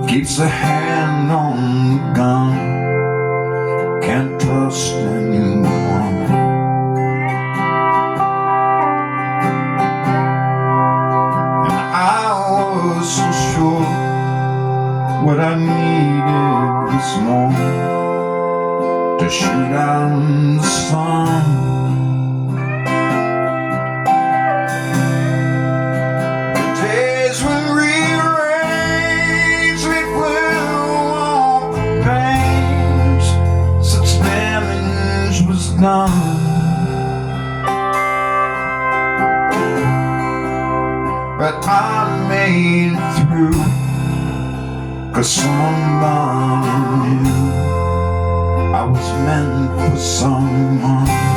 Keeps a hand on the gun, can't trust anyone. And I was so sure what I needed was more to shoot down the sun. But I made it through, 'cause somebody knew I was meant for someone.